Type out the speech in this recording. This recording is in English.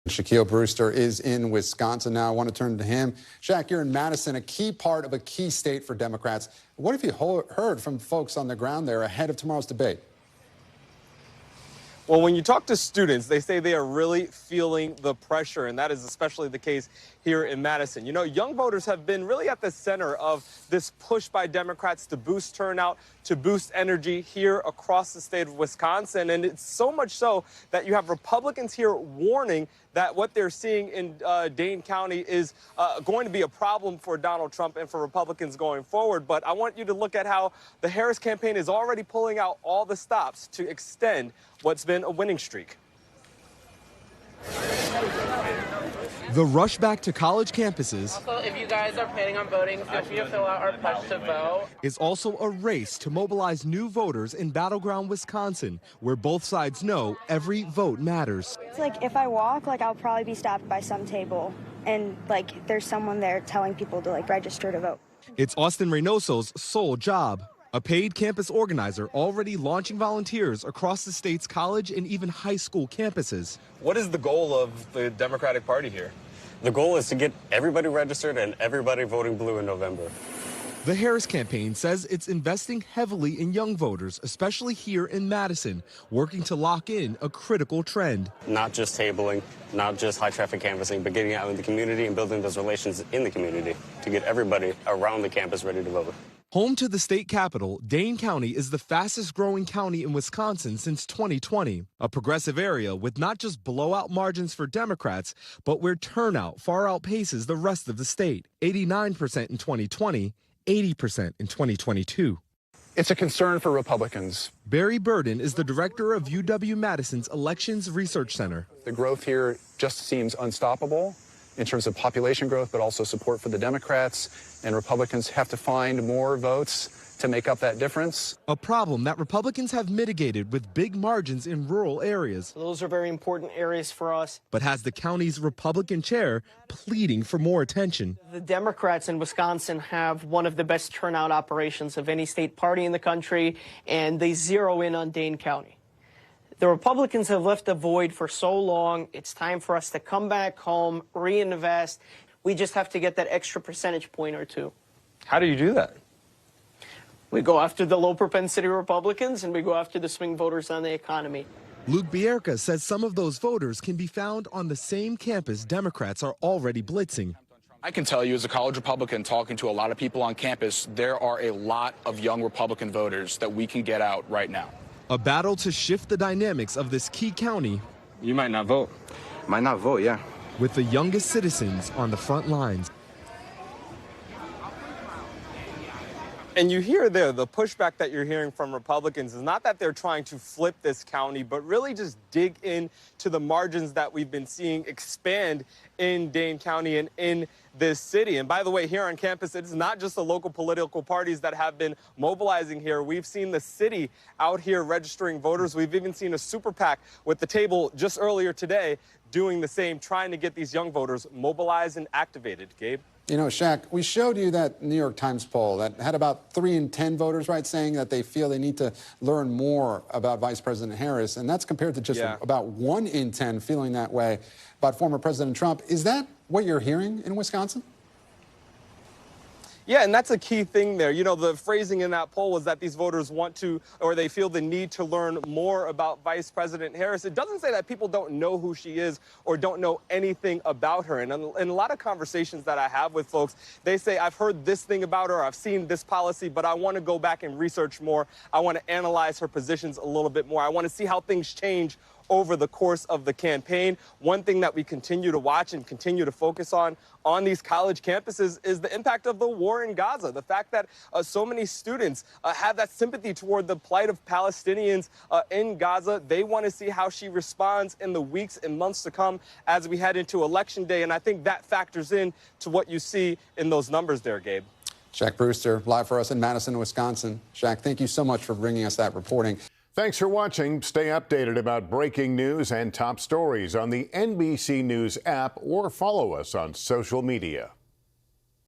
Shaquille Brewster is in Wisconsin now. I want to turn to him. Shaq, you're in Madison, a key part of a key state for Democrats. What have you heard from folks on the ground there ahead of tomorrow's debate? Well, when you talk to students, they say they are really feeling the pressure, and that is especially the case here in Madison. You know, young voters have been really at the center of this push by Democrats to boost turnout, to boost energy here across the state of Wisconsin. And it's so much so that you have Republicans here warning that what they're seeing in Dane County is going to be a problem for Donald Trump and for Republicans going forward. But I want you to look at how the Harris campaign is already pulling out all the stops to extend what's been a winning streak. The rush back to college campuses also, if you guys are planning on voting, feel free to fill out our pledge to vote. Is also a race to mobilize new voters in battleground Wisconsin, where both sides know every vote matters. It's like if I walk, I'll probably be stopped by some table, and there's someone there telling people to register to vote. It's Austin Reynoso's sole job. A paid campus organizer already launching volunteers across the state's college and even high school campuses. What is the goal of the Democratic Party here? The goal is to get everybody registered and everybody voting blue in November. The Harris campaign says it's investing heavily in young voters, especially here in Madison, working to lock in a critical trend. Not just tabling, not just high traffic canvassing, but getting out in the community and building those relations in the community to get everybody around the campus ready to vote. Home to the state capital, Dane County is the fastest growing county in Wisconsin since 2020, a progressive area with not just blowout margins for Democrats, but where turnout far outpaces the rest of the state, 89% in 2020, 80% in 2022. It's a concern for Republicans. Barry Burden is the director of UW-Madison's Elections Research Center. The growth here just seems unstoppable in terms of population growth, but also support for the Democrats, and Republicans have to find more votes to make up that difference. A problem that Republicans have mitigated with big margins in rural areas. Those are very important areas for us. But has the county's Republican chair pleading for more attention. The Democrats in Wisconsin have one of the best turnout operations of any state party in the country, and they zero in on Dane County. The Republicans have left a void for so long. It's time for us to come back home, reinvest. We just have to get that extra percentage point or two. How do you do that? We go after the low propensity Republicans, and we go after the swing voters on the economy. Luke Bierka says some of those voters can be found on the same campus Democrats are already blitzing. I can tell you, as a college Republican talking to a lot of people on campus, there are a lot of young Republican voters that we can get out right now. A battle to shift the dynamics of this key county. You might not vote. Might not vote, yeah. With the youngest citizens on the front lines. And you hear there, the pushback that you're hearing from Republicans is not that they're trying to flip this county, but really just dig into the margins that we've been seeing expand in Dane County and in this city. And by the way, here on campus, it's not just the local political parties that have been mobilizing here. We've seen the city out here registering voters. We've even seen a super PAC with the table just earlier today doing the same, trying to get these young voters mobilized and activated. Gabe? You know, Shaq, we showed you that New York Times poll that had about 3 in 10 voters, right, saying that they feel they need to learn more about Vice President Harris. And that's compared to just about 1 in 10 feeling that way about former President Trump. Is that what you're hearing in Wisconsin? Yeah, and that's a key thing there. You know, the phrasing in that poll was that these voters want to, or they feel the need to learn more about Vice President Harris. It doesn't say that people don't know who she is or don't know anything about her. And in a lot of conversations that I have with folks, they say, I've heard this thing about her, I've seen this policy, but I want to go back and research more. I want to analyze her positions a little bit more. I want to see how things change over the course of the campaign. One thing that we continue to watch and continue to focus on these college campuses is the impact of the war in Gaza. The fact that so many students have that sympathy toward the plight of Palestinians in Gaza. They want to see how she responds in the weeks and months to come as we head into Election Day. And I think that factors in to what you see in those numbers there, Gabe. Shaq Brewster, live for us in Madison, Wisconsin. Shaq, thank you so much for bringing us that reporting. Thanks for watching. Stay updated about breaking news and top stories on the NBC News app or follow us on social media.